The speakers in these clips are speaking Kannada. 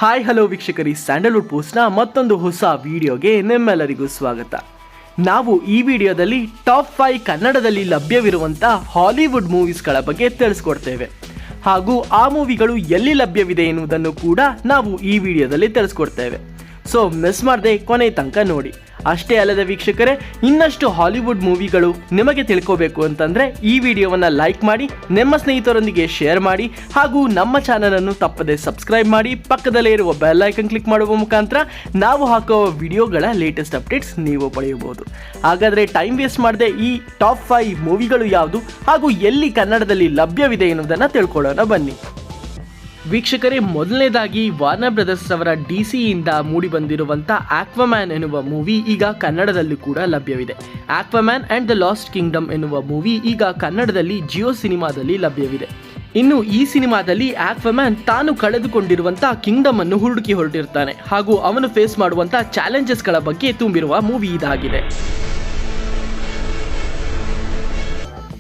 ಹಾಯ್ ಹಲೋ ವೀಕ್ಷಕರಿ, ಸ್ಯಾಂಡಲ್ವುಡ್ ಪೋಸ್ಟ್ನ ಮತ್ತೊಂದು ಹೊಸ ವಿಡಿಯೋಗೆ ನಿಮ್ಮೆಲ್ಲರಿಗೂ ಸ್ವಾಗತ. ನಾವು ಈ ವಿಡಿಯೋದಲ್ಲಿ ಟಾಪ್ 5 ಕನ್ನಡದಲ್ಲಿ ಲಭ್ಯವಿರುವಂಥ ಹಾಲಿವುಡ್ ಮೂವೀಸ್ಗಳ ಬಗ್ಗೆ ತಿಳಿಸ್ಕೊಡ್ತೇವೆ. ಹಾಗೂ ಆ ಮೂವಿಗಳು ಎಲ್ಲಿ ಲಭ್ಯವಿದೆ ಎನ್ನುವುದನ್ನು ಕೂಡ ನಾವು ಈ ವಿಡಿಯೋದಲ್ಲಿ ತಿಳಿಸ್ಕೊಡ್ತೇವೆ. ಸೊ ಮಿಸ್ ಮಾಡದೆ ಕೊನೆ ತನಕ ನೋಡಿ. ಅಷ್ಟೇ ಅಲ್ಲದೆ ವೀಕ್ಷಕರೇ, ಇನ್ನಷ್ಟು ಹಾಲಿವುಡ್ ಮೂವಿಗಳು ನಿಮಗೆ ತಿಳ್ಕೋಬೇಕು ಅಂತಂದರೆ ಈ ವಿಡಿಯೋವನ್ನು ಲೈಕ್ ಮಾಡಿ, ನಿಮ್ಮ ಸ್ನೇಹಿತರೊಂದಿಗೆ ಶೇರ್ ಮಾಡಿ, ಹಾಗೂ ನಮ್ಮ ಚಾನಲನ್ನು ತಪ್ಪದೆ ಸಬ್ಸ್ಕ್ರೈಬ್ ಮಾಡಿ, ಪಕ್ಕದಲ್ಲೇ ಇರುವ ಬೆಲ್ ಐಕನ್ ಕ್ಲಿಕ್ ಮಾಡುವ ಮುಖಾಂತರ ನಾವು ಹಾಕುವ ವಿಡಿಯೋಗಳ ಲೇಟೆಸ್ಟ್ ಅಪ್ಡೇಟ್ಸ್ ನೀವು ಪಡೆಯಬಹುದು. ಹಾಗಾದರೆ ಟೈಮ್ ವೇಸ್ಟ್ ಮಾಡದೆ ಈ ಟಾಪ್ 5 ಮೂವಿಗಳು ಯಾವುದು ಹಾಗೂ ಎಲ್ಲಿ ಕನ್ನಡದಲ್ಲಿ ಲಭ್ಯವಿದೆ ಎನ್ನುವುದನ್ನು ತಿಳ್ಕೊಳ್ಳೋಣ ಬನ್ನಿ. ವೀಕ್ಷಕರೇ, ಮೊದಲನೇದಾಗಿ ವಾರ್ನರ್ ಬ್ರದರ್ಸ್ ಅವರ ಡಿಸಿಯಿಂದ ಮೂಡಿ ಬಂದಿರುವಂಥ ಆಕ್ವಾಮ್ಯಾನ್ ಎನ್ನುವ ಮೂವಿ ಈಗ ಕನ್ನಡದಲ್ಲಿ ಕೂಡ ಲಭ್ಯವಿದೆ. ಆಕ್ವಾಮ್ಯಾನ್ ಆ್ಯಂಡ್ ದ ಲಾಸ್ಟ್ ಕಿಂಗ್ಡಮ್ ಎನ್ನುವ ಮೂವಿ ಈಗ ಕನ್ನಡದಲ್ಲಿ ಜಿಯೋ ಸಿನಿಮಾದಲ್ಲಿ ಲಭ್ಯವಿದೆ. ಇನ್ನು ಈ ಸಿನಿಮಾದಲ್ಲಿ ಆಕ್ವಾಮ್ಯಾನ್ ತಾನು ಕಳೆದುಕೊಂಡಿರುವಂಥ ಕಿಂಗ್ಡಮ್ ಅನ್ನು ಹುಡುಕಿ ಹೊರಟಿರ್ತಾನೆ ಹಾಗೂ ಅವನು ಫೇಸ್ ಮಾಡುವಂಥ ಚಾಲೆಂಜಸ್ಗಳ ಬಗ್ಗೆ ತುಂಬಿರುವ ಮೂವಿ ಇದಾಗಿದೆ.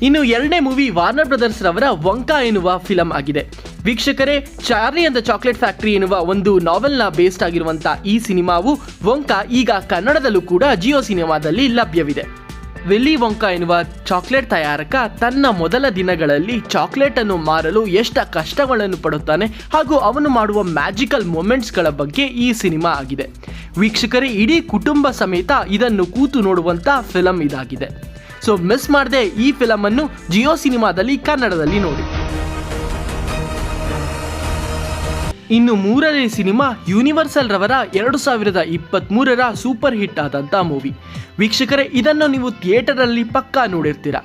ಇನ್ನು ಎರಡನೇ ಮೂವಿ ವಾರ್ನರ್ ಬ್ರದರ್ಸ್ ರವರ ವಂಕಾ ಎನ್ನುವ ಫಿಲಂ ಆಗಿದೆ. ವೀಕ್ಷಕರೇ, Charlie and the chocolate factory ಎನ್ನುವ ಒಂದು ನಾವೆಲ್ನ ಬೇಸ್ಡ್ ಆಗಿರುವಂಥ ಈ ಸಿನಿಮಾವು ವಂಕಾ ಈಗ ಕನ್ನಡದಲ್ಲೂ ಕೂಡ ಜಿಯೋ ಸಿನಿಮಾದಲ್ಲಿ ಲಭ್ಯವಿದೆ. ವಿಲ್ಲಿ ವಂಕಾ ಎನ್ನುವ ಚಾಕ್ಲೇಟ್ ತಯಾರಕ ತನ್ನ ಮೊದಲ ದಿನಗಳಲ್ಲಿ ಚಾಕ್ಲೇಟ್ ಅನ್ನು ಮಾರಲು ಎಷ್ಟು ಕಷ್ಟಗಳನ್ನು ಪಡುತ್ತಾನೆ ಹಾಗೂ ಅವನು ಮಾಡುವ ಮ್ಯಾಜಿಕಲ್ ಮೊಮೆಂಟ್ಸ್ಗಳ ಬಗ್ಗೆ ಈ ಸಿನಿಮಾ ಆಗಿದೆ. ವೀಕ್ಷಕರೇ, ಇಡೀ ಕುಟುಂಬ ಸಮೇತ ಇದನ್ನು ಕೂತು ನೋಡುವಂಥ ಫಿಲಂ ಇದಾಗಿದೆ. ಸೊ ಮಿಸ್ ಮಾಡದೆ ಈ ಫಿಲಂ ಅನ್ನು ಜಿಯೋ ಸಿನಿಮಾದಲ್ಲಿ ಕನ್ನಡದಲ್ಲಿ ನೋಡಿ. ಇನ್ನು ಮೂರನೇ ಸಿನಿಮಾ ಯೂನಿವರ್ಸಲ್ ರವರ 2023ರ ಸೂಪರ್ ಹಿಟ್ ಆದಂಥ ಮೂವಿ. ವೀಕ್ಷಕರೇ, ಇದನ್ನು ನೀವು ಥಿಯೇಟರಲ್ಲಿ ಪಕ್ಕಾ ನೋಡಿರ್ತೀರ.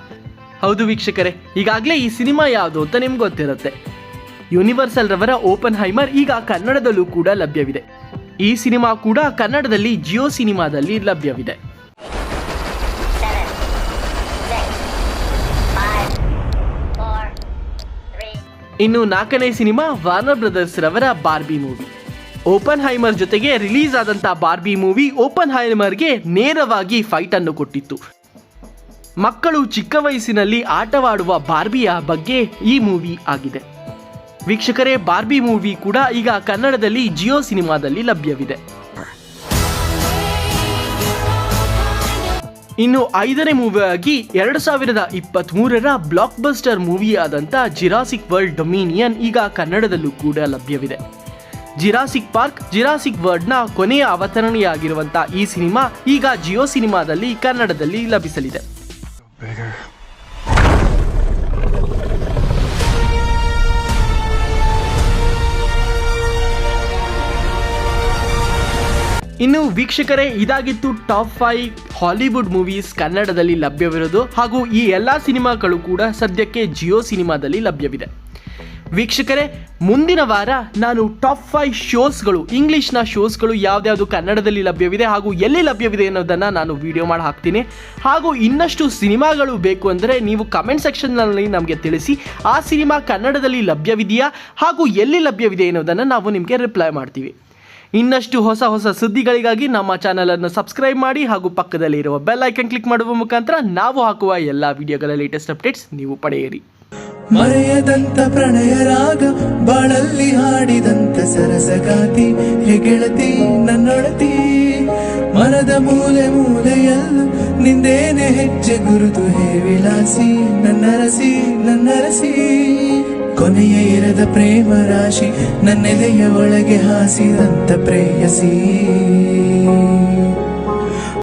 ಹೌದು ವೀಕ್ಷಕರೇ, ಈಗಾಗಲೇ ಈ ಸಿನಿಮಾ ಯಾವುದು ಅಂತ ನಿಮ್ಗೆ ಗೊತ್ತಿರುತ್ತೆ. ಯೂನಿವರ್ಸಲ್ ರವರ ಓಪನ್ ಹೈಮರ್ ಈಗ ಕನ್ನಡದಲ್ಲೂ ಕೂಡ ಲಭ್ಯವಿದೆ. ಈ ಸಿನಿಮಾ ಕೂಡ ಕನ್ನಡದಲ್ಲಿ ಜಿಯೋ ಸಿನಿಮಾದಲ್ಲಿ ಲಭ್ಯವಿದೆ. ಇನ್ನು ನಾಲ್ಕನೇ ಸಿನಿಮಾ ವಾರ್ನರ್ ಬ್ರದರ್ಸ್ ರವರ ಬಾರ್ಬಿ ಮೂವಿ. ಓಪನ್ ಹೈಮರ್ ಜೊತೆಗೆ ರಿಲೀಸ್ ಆದಂಥ ಬಾರ್ಬಿ ಮೂವಿ ಓಪನ್ ಹೈಮರ್ಗೆ ನೇರವಾಗಿ ಫೈಟ್ ಅನ್ನು ಕೊಟ್ಟಿತ್ತು. ಮಕ್ಕಳು ಚಿಕ್ಕ ವಯಸ್ಸಿನಲ್ಲಿ ಆಟವಾಡುವ ಬಾರ್ಬಿಯ ಬಗ್ಗೆ ಈ ಮೂವಿ ಆಗಿದೆ. ವೀಕ್ಷಕರೇ, ಬಾರ್ಬಿ ಮೂವಿ ಕೂಡ ಈಗ ಕನ್ನಡದಲ್ಲಿ ಜಿಯೋ ಸಿನಿಮಾದಲ್ಲಿ ಲಭ್ಯವಿದೆ. ಇನ್ನು ಐದನೇ ಮೂವಿಯಾಗಿ 2023ರ ಬ್ಲಾಕ್ ಬಸ್ಟರ್ ಮೂವಿ ಆದಂಥ ಜಿರಾಸಿಕ್ ವರ್ಲ್ಡ್ ಡೊಮಿನಿಯನ್ ಈಗ ಕನ್ನಡದಲ್ಲೂ ಕೂಡ ಲಭ್ಯವಿದೆ. ಜಿರಾಸಿಕ್ ಪಾರ್ಕ್, ಜಿರಾಸಿಕ್ ವರ್ಲ್ಡ್ನ ಕೊನೆಯ ಅವತರಣಿಯಾಗಿರುವಂಥ ಈ ಸಿನಿಮಾ ಈಗ ಜಿಯೋ ಸಿನಿಮಾದಲ್ಲಿ ಕನ್ನಡದಲ್ಲಿ ಲಭಿಸಲಿದೆ. ಇನ್ನು ವೀಕ್ಷಕರೇ, ಇದಾಗಿತ್ತು ಟಾಪ್ 5 ಹಾಲಿವುಡ್ ಮೂವೀಸ್ ಕನ್ನಡದಲ್ಲಿ ಲಭ್ಯವಿರೋದು ಹಾಗೂ ಈ ಎಲ್ಲ ಸಿನಿಮಾಗಳು ಕೂಡ ಸದ್ಯಕ್ಕೆ ಜಿಯೋ ಸಿನಿಮಾದಲ್ಲಿ ಲಭ್ಯವಿದೆ. ವೀಕ್ಷಕರೇ, ಮುಂದಿನ ವಾರ ನಾನು ಟಾಪ್ 5 ಶೋಸ್ಗಳು, ಇಂಗ್ಲೀಷ್ನ ಶೋಸ್ಗಳು ಯಾವ್ದಾವುದು ಕನ್ನಡದಲ್ಲಿ ಲಭ್ಯವಿದೆ ಹಾಗೂ ಎಲ್ಲಿ ಲಭ್ಯವಿದೆ ಅನ್ನೋದನ್ನು ನಾನು ವಿಡಿಯೋ ಮಾಡಿ ಹಾಕ್ತೀನಿ. ಹಾಗೂ ಇನ್ನಷ್ಟು ಸಿನಿಮಾಗಳು ಬೇಕು ಅಂದರೆ ನೀವು ಕಮೆಂಟ್ ಸೆಕ್ಷನ್ನಲ್ಲಿ ನಮಗೆ ತಿಳಿಸಿ. ಆ ಸಿನಿಮಾ ಕನ್ನಡದಲ್ಲಿ ಲಭ್ಯವಿದೆಯಾ ಹಾಗೂ ಎಲ್ಲಿ ಲಭ್ಯವಿದೆ ಅನ್ನೋದನ್ನು ನಾವು ನಿಮಗೆ ರಿಪ್ಲೈ ಮಾಡ್ತೀವಿ. ಇನ್ನಷ್ಟು ಹೊಸ ಸುದ್ದಿಗಳಿಗಾಗಿ ನಮ್ಮ ಚಾನಲನ್ನು ಸಬ್ಸ್ಕ್ರೈಬ್ ಮಾಡಿ ಹಾಗೂ ಪಕ್ಕದಲ್ಲಿ ಇರುವ ಬೆಲ್ ಐಕನ್ ಕ್ಲಿಕ್ ಮಾಡುವ ಮುಖಾಂತರ ನಾವು ಹಾಕುವ ಎಲ್ಲ ವಿಡಿಯೋಗಳ ಲೇಟೆಸ್ಟ್ ಅಪ್ಡೇಟ್ಸ್ ನೀವು ಪಡೆಯಿರಿ. ಮರೆಯದಂತ ಪ್ರಣಯ ರಾಗ, ಬಾಳಲ್ಲಿ ಹಾಡಿದಂತ ಸರಸಗಾತಿ, ಹೆಗೆಳತಿ ನನ್ನೊಳತಿ, ಮನದ ಮೂಲೆ ಮೂಲೆಯಲ್ಲೂ ನಿಂದೇನೆ ಹೆಜ್ಜೆ ಗುರುತು, ಹೇ ವಿಲಾಸಿ ನನ್ನರಸಿ, ಕೊನೆಯ ಇರದ ಪ್ರೇಮ ರಾಶಿ, ನನ್ನೆದೆಯ ಒಳಗೆ ಹಾಸಿದಂತ ಪ್ರೇಯಸಿ.